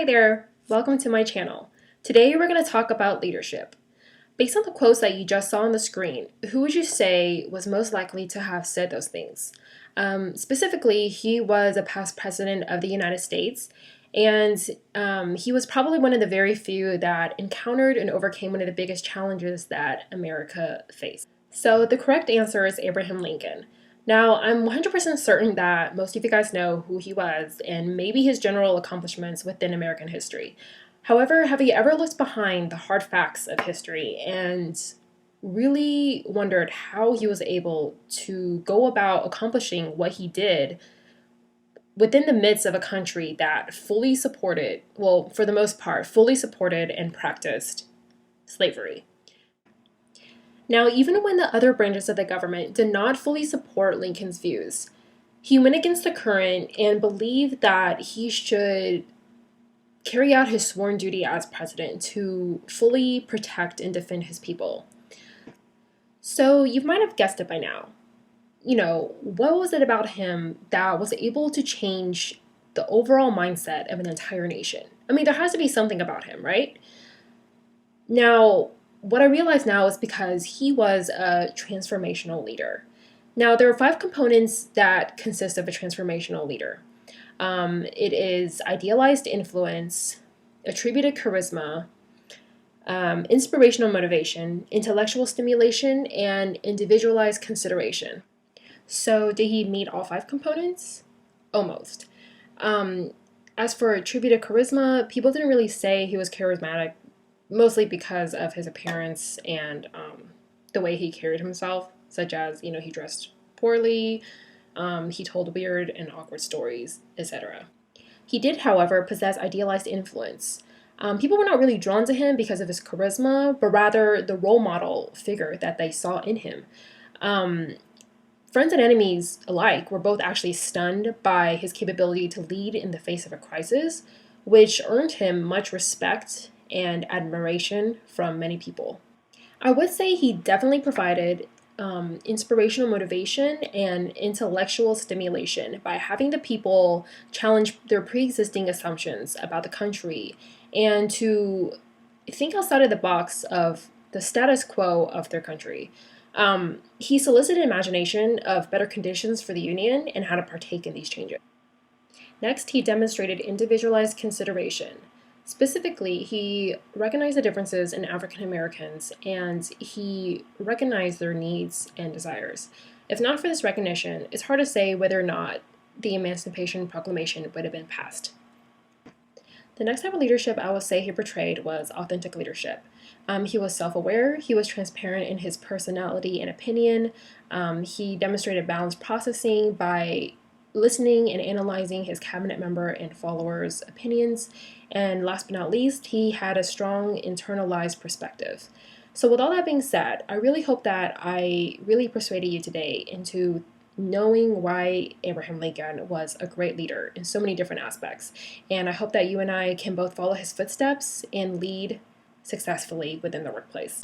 Hi there, welcome to my channel. Today we're going to talk about leadership. Based on the quotes that you just saw on the screen, who would you say was most likely to have said those things? Specifically, he was a past president of the United States, and he was probably one of the very few that encountered and overcame one of the biggest challenges that America faced. So the correct answer is Abraham Lincoln. Now, I'm 100% certain that most of you guys know who he was and maybe his general accomplishments within American history. However, have you ever looked behind the hard facts of history and really wondered how he was able to go about accomplishing what he did within the midst of a country that fully supported, well, for the most part, fully supported and practiced slavery? Now, even when the other branches of the government did not fully support Lincoln's views, he went against the current and believed that he should carry out his sworn duty as president to fully protect and defend his people. So you might have guessed it by now. What was it about him that was able to change the overall mindset of an entire nation? I mean, there has to be something about him, right? Now, what I realize now is because he was a transformational leader. Now, there are 5 components that consist of a transformational leader. It is idealized influence, attributed charisma, inspirational motivation, intellectual stimulation, and individualized consideration. So did he meet all 5 components? Almost. As for attributed charisma, people didn't really say he was charismatic, mostly because of his appearance and the way he carried himself, such as, he dressed poorly, he told weird and awkward stories, etc. He did, however, possess idealized influence. People were not really drawn to him because of his charisma, but rather the role model figure that they saw in him. Friends and enemies alike were both actually stunned by his capability to lead in the face of a crisis, which earned him much respect and admiration from many people. I would say he definitely provided inspirational motivation and intellectual stimulation by having the people challenge their pre-existing assumptions about the country and to think outside of the box of the status quo of their country. He solicited imagination of better conditions for the Union and how to partake in these changes. Next, he demonstrated individualized consideration. Specifically, he recognized the differences in African Americans and he recognized their needs and desires. If not for this recognition, it's hard to say whether or not the Emancipation Proclamation would have been passed. The next type of leadership I would say he portrayed was authentic leadership. He was self-aware, he was transparent in his personality and opinion, he demonstrated balanced processing by listening and analyzing his cabinet member and followers' opinions, and last but not least, he had a strong internalized perspective. So with all that being said, I really hope that I really persuaded you today into knowing why Abraham Lincoln was a great leader in so many different aspects, and I hope that you and I can both follow his footsteps and lead successfully within the workplace.